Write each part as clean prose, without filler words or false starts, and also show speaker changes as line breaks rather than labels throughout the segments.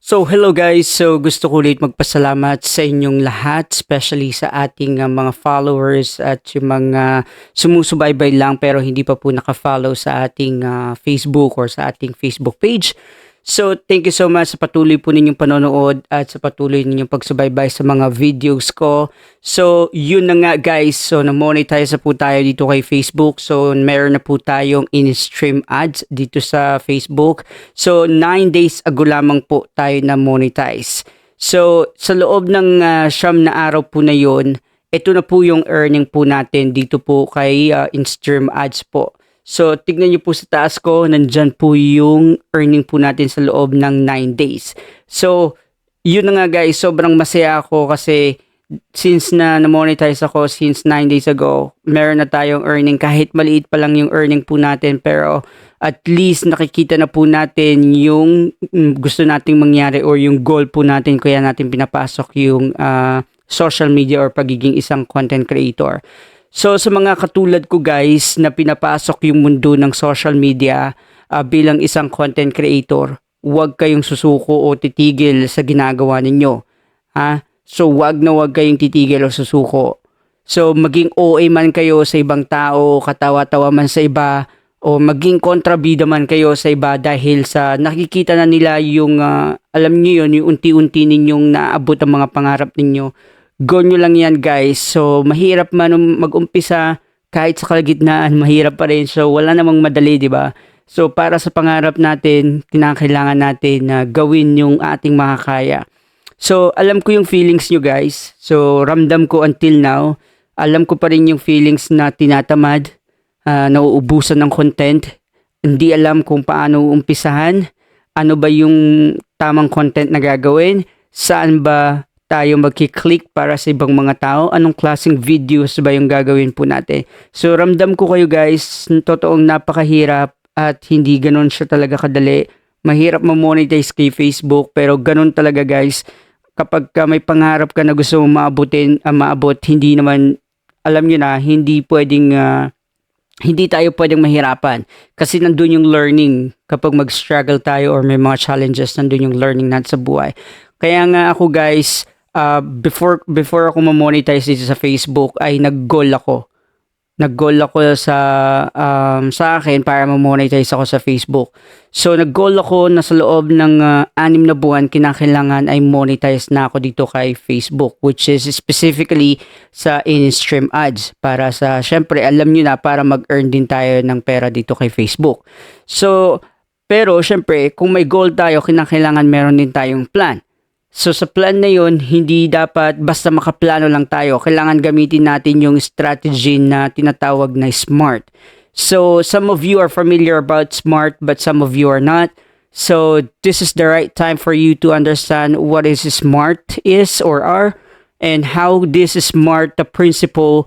So hello guys, so gusto ko ulit magpasalamat sa inyong lahat, especially sa ating mga followers at yung mga sumusubaybay lang pero hindi pa po naka-follow sa ating Facebook or sa ating Facebook page. So thank you so much sa patuloy po ninyong panonood at sa patuloy ninyong pagsubaybay sa mga videos ko. So yun na nga guys, so na-monetize na po tayo dito kay Facebook. So meron na po tayong in-stream ads dito sa Facebook. So 9 days ago lamang po tayo na-monetize. So sa loob ng siyam na araw po na yun, ito na po yung earning po natin dito po kay in-stream ads po. So, tignan nyo po sa taas ko, nandyan po yung earning po natin sa loob ng 9 days. So, yun na nga guys, sobrang masaya ako kasi since na-monetize ako since 9 days ago, meron na tayong earning kahit maliit pa lang yung earning po natin pero at least nakikita na po natin yung gusto nating mangyari or yung goal po natin kaya natin pinapasok yung social media or pagiging isang content creator. So sa mga katulad ko guys na pinapasok yung mundo ng social media bilang isang content creator, huwag kayong susuko o titigil sa ginagawa ninyo. Ha? So huwag kayong titigil o susuko. So maging OA man kayo sa ibang tao, katawa-tawa man sa iba, o maging kontrabida man kayo sa iba dahil sa nakikita na nila yung, alam niyo yun, yung unti-unti ninyong naabot ang mga pangarap ninyo. Go nyo lang yan guys. So mahirap man mag-umpisa kahit sa kalagitnaan, mahirap pa rin. So wala namang madali, di ba? So para sa pangarap natin, kinakailangan natin na gawin yung ating makakaya. So alam ko yung feelings nyo guys. So ramdam ko until now. Alam ko pa rin yung feelings na tinatamad, nauubusan ng content. Hindi alam kung paano umpisahan. Ano ba yung tamang content na gagawin? Saan ba tayo magki-click para sa ibang mga tao? Anong klaseng videos ba yung gagawin po natin? So ramdam ko kayo guys, totoong napakahirap at hindi ganun siya talaga kadali. Mahirap ma-monetize kay Facebook pero ganun talaga guys. Kapag may pangarap ka na gusto mong maabot, hindi naman, alam nyo na, hindi tayo pwedeng mahirapan. Kasi nandun yung learning. Kapag mag-struggle tayo or may mga challenges, nandun yung learning natin sa buhay. Kaya nga ako guys, before ako ma-monetize dito sa Facebook ay nag-goal ako. Nag-goal ako sa akin para ma-monetize ako sa Facebook. So nag-goal ako na sa loob ng 6 na buwan kinakailangan ay monetize na ako dito kay Facebook, which is specifically sa in-stream ads para sa, syempre alam nyo na, para mag-earn din tayo ng pera dito kay Facebook. So pero syempre kung may goal tayo, kinakailangan meron din tayong plan. So sa plan na yun, hindi dapat basta makaplano lang tayo. Kailangan gamitin natin yung strategy na tinatawag na SMART. So some of you are familiar about SMART but some of you are not. So this is the right time for you to understand what is SMART is or are and how this SMART the principle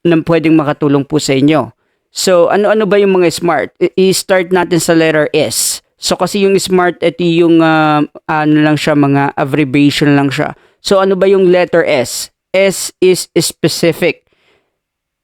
na pwedeng makatulong po sa inyo. So ano-ano ba yung mga SMART? I-start natin sa letter S. So kasi yung SMART, ito yung ano lang siya, mga abbreviation lang siya. So ano ba yung letter S? S is specific.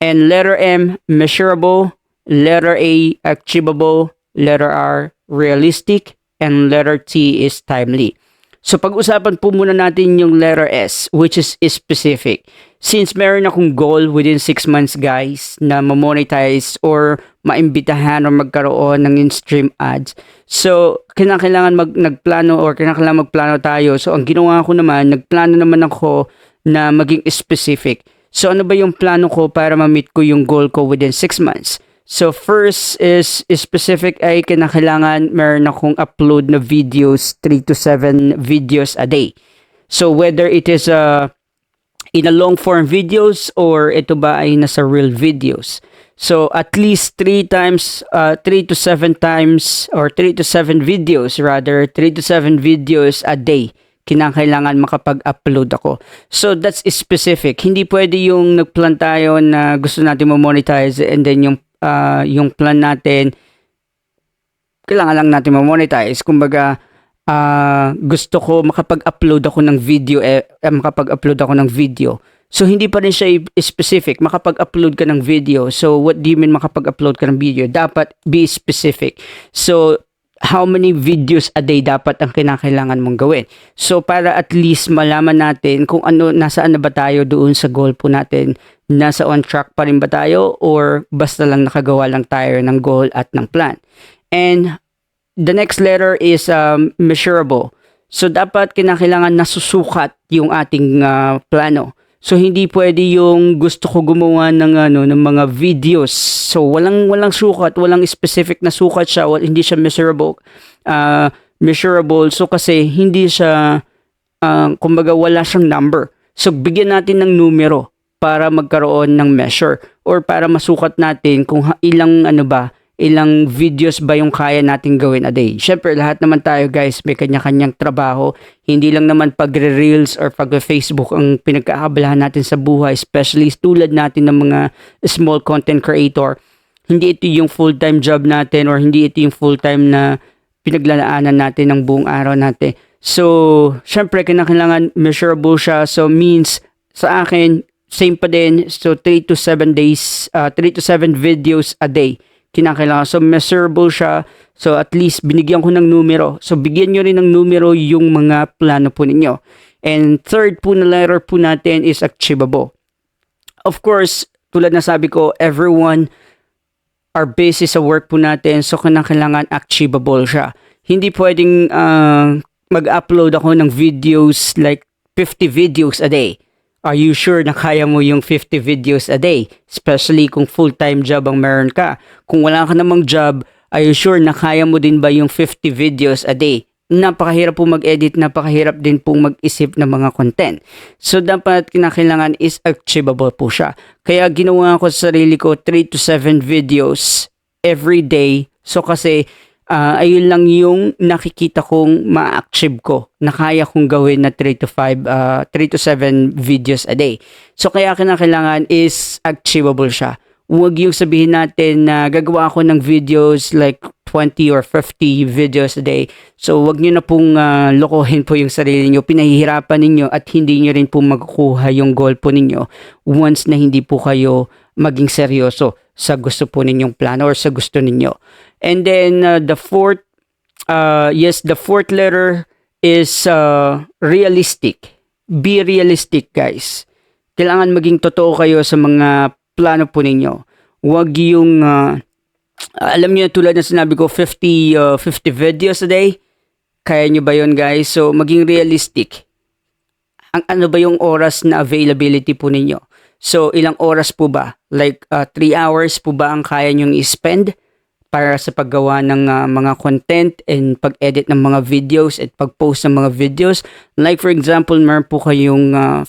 And letter M, measurable. Letter A, achievable. Letter R, realistic. And letter T is timely. So pag-usapan po muna natin yung letter S, which is specific. Since meron akong goal within 6 months guys na ma-monetize or maimbitahan or magkaroon ng in-stream ads. So kinakailangan magplano tayo. So ang ginawa ko naman, nagplano naman ako na maging specific. So ano ba yung plano ko para ma-meet ko yung goal ko within 6 months? So first is specific ay kinakailangan meron akong upload na videos, 3 to 7 videos a day. So whether it is in a long form videos or ito ba ay nasa real videos. So at least 3 to 7 times or 3 to 7 videos rather, 3 to 7 videos a day kinakailangan makapag-upload ako. So that's specific. Hindi pwede yung nagplan tayo na gusto natin ma-monetize and then yung plan natin kailangan lang natin ma-monetize. Kumbaga gusto ko makapag-upload ako ng video. So hindi pa rin siya specific. Makapag-upload ka ng video. So what do you mean makapag-upload ka ng video? Dapat be specific. So how many videos a day dapat ang kinakailangan mong gawin. So para at least malaman natin kung ano, nasaan na ba tayo doon sa goal po natin, nasa on track pa rin ba tayo or basta lang nakagawa lang tayo ng goal at ng plan. And the next letter is measurable. So dapat kinakailangan nasusukat yung ating plano. So hindi pwede yung gusto ko gumawa ng mga videos. So walang sukat, walang specific na sukat siya, hindi siya measurable. Measurable. So kasi hindi siya kumbaga wala siyang number. So bigyan natin ng numero para magkaroon ng measure or para masukat natin kung ilang videos ba yung kaya natin gawin a day. Syempre, lahat naman tayo guys, may kanya-kanyang trabaho. Hindi lang naman pagre-reels or pag-Facebook ang pinagkaabalahan natin sa buhay, especially tulad natin ng mga small content creator. Hindi ito yung full-time job natin or hindi ito yung full-time na pinaglalaanan natin ng buong araw natin. So, syempre, kailangan measurable siya. So, means sa akin, same pa din. So, 3 to 7 videos a day kinakailangan. So, measurable siya. So, at least, binigyan ko ng numero. So, bigyan nyo rin ng numero yung mga plano po ninyo. And third po na letter po natin is achievable. Of course, tulad na sabi ko, everyone are busy sa work po natin. So, kailangan achievable siya. Hindi pwedeng mag-upload ako ng videos like 50 videos a day. Are you sure na kaya mo yung 50 videos a day? Especially kung full-time job ang meron ka. Kung wala ka namang job, are you sure na kaya mo din ba yung 50 videos a day? Napakahirap po mag-edit, napakahirap din pong mag-isip ng mga content. So, dapat kinakailangan is achievable po siya. Kaya ginawa ko sa sarili ko 3 to 7 videos every day. So, kasi ayun lang yung nakikita kong ma-achieve ko na kaya kong gawin na 3 to 7 videos a day. So kaya kinakailangan is achievable siya. Huwag yung sabihin natin na gagawa ako ng videos like 20 or 50 videos a day. So wag nyo na pong lokohin po yung sarili nyo. Pinahihirapan ninyo at hindi nyo rin po makukuha yung goal po ninyo once na hindi po kayo maging seryoso sa gusto po ninyong plano or sa gusto ninyo. And then the fourth letter is realistic. Be realistic, guys. Kailangan maging totoo kayo sa mga plano po ninyo. Huwag yung alam niyo tulad ng sinabi ko 50 videos a day. Kaya niyo ba 'yon, guys? So maging realistic. Ano ba yung oras na availability po ninyo? So ilang oras po ba? Like 3 hours po ba ang kaya nyong i-spend para sa paggawa ng mga content and pag-edit ng mga videos at pag-post ng mga videos? Like for example, meron po kayong 5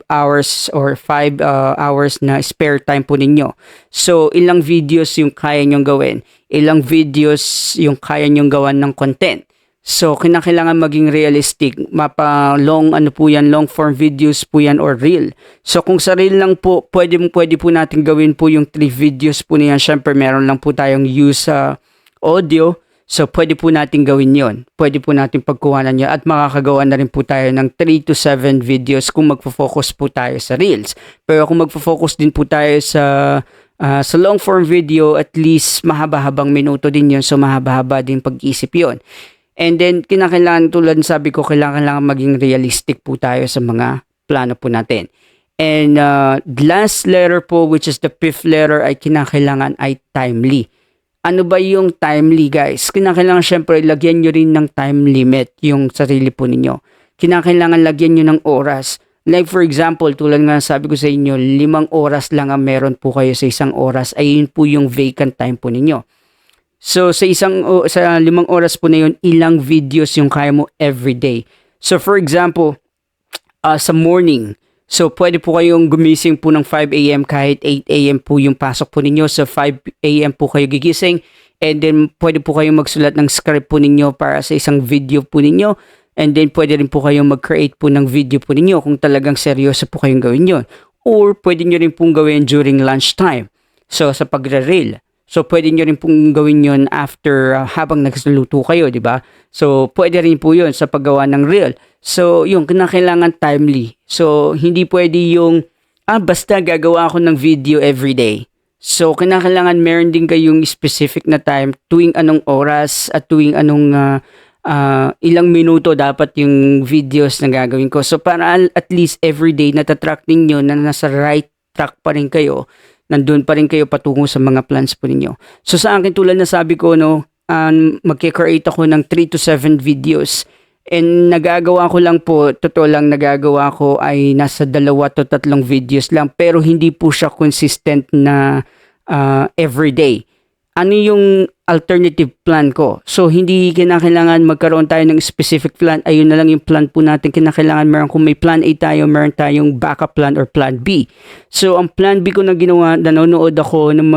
hours or 5 hours na spare time po ninyo. So ilang videos yung kaya nyong gawin? Ilang videos yung kaya nyong gawan ng content? So, kinakailangan maging realistic. Long form videos po yan or reel. So, kung sa reel lang po, pwede po natin gawin po yung 3 videos po niyan. Siyempre, meron lang po tayong use audio. So, pwede po natin gawin yon. Pwede po natin pagkuhanan yun. At makakagawa na rin po tayo ng 3 to 7 videos kung magfo-focus po tayo sa reels. Pero kung magfo-focus din po tayo sa long form video, at least mahaba-habang minuto din yun. So, mahaba-haba din pag-isip yun. And then, kinakailangan, tulad sabi ko, kailangan maging realistic po tayo sa mga plano po natin. And last letter po, which is the 5th letter, ay kinakailangan ay timely. Ano ba yung timely, guys? Kinakailangan syempre lagyan nyo rin ng time limit yung sarili po ninyo. Kinakailangan lagyan nyo ng oras. Like for example, tulad nga sabi ko sa inyo, 5 oras lang ang meron po kayo sa isang oras. Ayun po yung vacant time po ninyo. So sa 5 oras po na yun, ilang videos yung kaya mo every day. So for example, sa morning, so pwede po kayong gumising po ng 5 a.m. kahit 8 a.m. po yung pasok po ninyo. So 5 a.m. po kayo gigising, and then pwede po kayong magsulat ng script po ninyo para sa isang video po ninyo. And then pwede rin po kayong mag-create po ng video po ninyo kung talagang seryoso po kayong gawin yun. Or pwede nyo rin pong gawin during lunchtime. So sa pagre-reel. So, pwede nyo rin pong gawin yun after habang nagsaluto kayo, di ba? So, pwede rin po yun sa paggawa ng reel. So, yung kinakailangan timely. So, hindi pwede yung, basta gagawa ako ng video every day. So, kinakailangan meron din kayong specific na time tuwing anong oras at tuwing anong ilang minuto dapat yung videos na gagawin ko. So, para at least everyday natatrack ninyo na nasa right track pa rin kayo, nandun pa rin kayo patungo sa mga plans po ninyo. So, sa akin tulad na sabi ko, no, magkikreate ako ng 3 to 7 videos. And nagagawa ko lang po, totoo lang nagagawa ko ay nasa 2 to 3 videos lang. Pero hindi po siya consistent na everyday. Ano yung alternative plan ko? So, hindi kinakailangan magkaroon tayo ng specific plan. Ayun na lang yung plan po natin. Kinakailangan meron kung may plan A tayo, meron tayong backup plan or plan B. So, ang plan B ko na ginawa, nanonood ako ng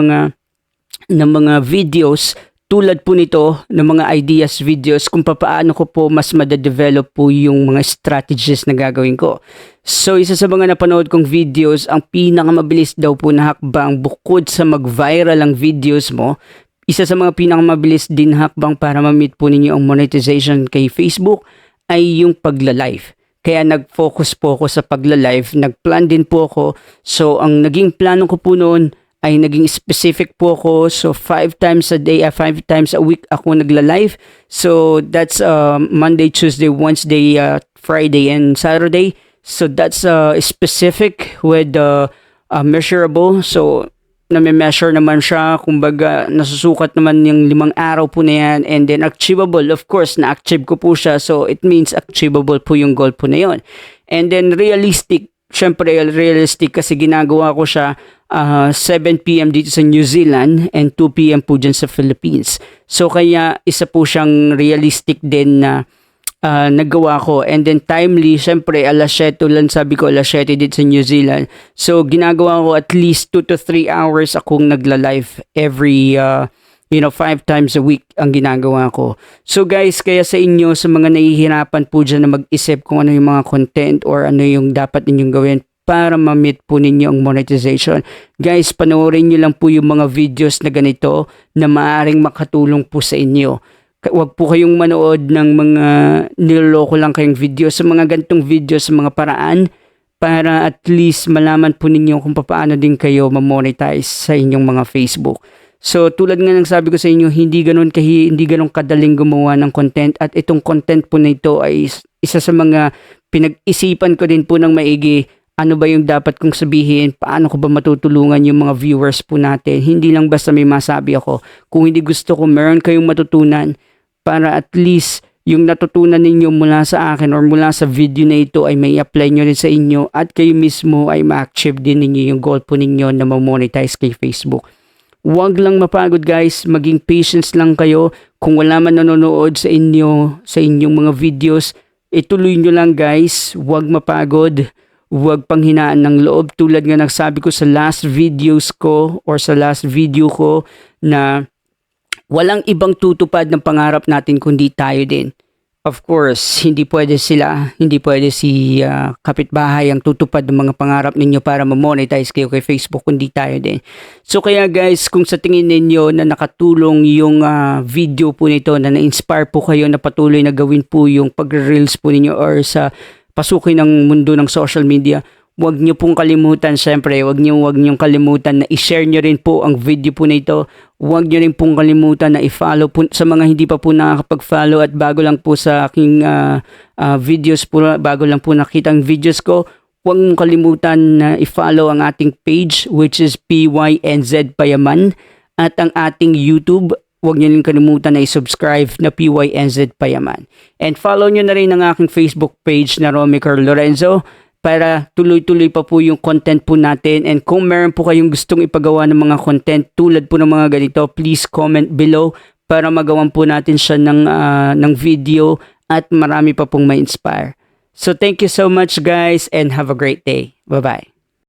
mga videos tulad po nito ng mga ideas videos kung paano ko po mas madadevelop po yung mga strategies na gagawin ko. So, isa sa mga napanood kong videos, ang pinakamabilis daw po na hakbang bukod sa mag-viral ang videos mo, isa sa mga pinakamabilis din hakbang para ma-meet po ninyo ang monetization kay Facebook ay yung pagla-live. Kaya nag-focus po ako sa pagla-live, nag-plan din po ako. So, ang naging plano ko po noon ay naging specific po ako. So, 5 times a day, 5 times a week ako nagla-live. So, that's Monday, Tuesday, Wednesday, Friday, and Saturday. So, that's specific with measurable. So, nami-measure naman siya. Kumbaga, nasusukat naman yung 5 araw po na yan. And then, achievable. Of course, na-achieve ko po siya. So, it means achievable po yung goal po na yun. And then, realistic. Siyempre, realistic kasi ginagawa ko siya 7 p.m. dito sa New Zealand and 2 p.m. po dyan sa Philippines. So, kaya isa po siyang realistic din na nagawa ko. And then, timely, siyempre, alas 7 lang sabi ko, alas 7 dito sa New Zealand. So, ginagawa ko at least 2 to 3 hours akong nagla-live every 5 times a week ang ginagawa ko. So guys, kaya sa inyo, sa mga nahihirapan po dyan na mag-isip kung ano yung mga content or ano yung dapat ninyong gawin para ma-meet po ninyo ang monetization. Guys, panoorin nyo lang po yung mga videos na ganito na maaaring makatulong po sa inyo. Huwag po kayong manood ng mga niloloko lang kayong video sa mga gantong video sa mga paraan para at least malaman po ninyo kung paano din kayo ma-monetize sa inyong mga Facebook. So tulad nga ng sabi ko sa inyo, hindi ganun kadaling gumawa ng content at itong content po na ito ay isa sa mga pinag-isipan ko din po ng maigi. Ano ba yung dapat kong sabihin? Paano ko ba matutulungan yung mga viewers po natin? Hindi lang basta may masabi ako. Kung hindi gusto ko meron kayong matutunan para at least yung natutunan ninyo mula sa akin or mula sa video na ito ay may apply nyo rin sa inyo at kayo mismo ay ma-achieve din ninyo yung goal po ninyo na ma-monetize kay Facebook. Huwag lang mapagod guys, maging patience lang kayo. Kung wala man nanonood sa inyong mga videos, ituloy nyo lang guys. Huwag mapagod, huwag panghinaan ng loob. Tulad nga nagsabi ko sa last videos ko or sa last video ko na walang ibang tutupad ng pangarap natin kundi tayo din. Of course, hindi pwede si kapitbahay ang tutupad ng mga pangarap ninyo para ma-monetize kayo kay Facebook, kundi tayo din. So kaya guys, kung sa tingin ninyo na nakatulong yung video po nito, na na-inspire po kayo na patuloy na gawin po yung pag-reels po ninyo or sa pasukin ng mundo ng social media, huwag nyo pong kalimutan, syempre, huwag nyo kalimutan na i-share nyo rin po ang video po na ito. Huwag nyo rin pong kalimutan na i-follow po sa mga hindi pa po nakakapag-follow at bago lang po sa aking videos po, bago lang po nakita ang videos ko, huwag mong kalimutan na i-follow ang ating page which is PYNZ Payaman at ang ating YouTube. Huwag nyo rin kalimutan na i-subscribe na PYNZ Payaman. And follow nyo na rin ang aking Facebook page na Romy Carl Lorenzo para tuloy-tuloy pa po yung content po natin. And kung meron po kayong gustong ipagawa ng mga content tulad po ng mga ganito, please comment below para magawan po natin siya ng video at marami pa pong ma-inspire. So thank you so much guys and have a great day. Bye-bye.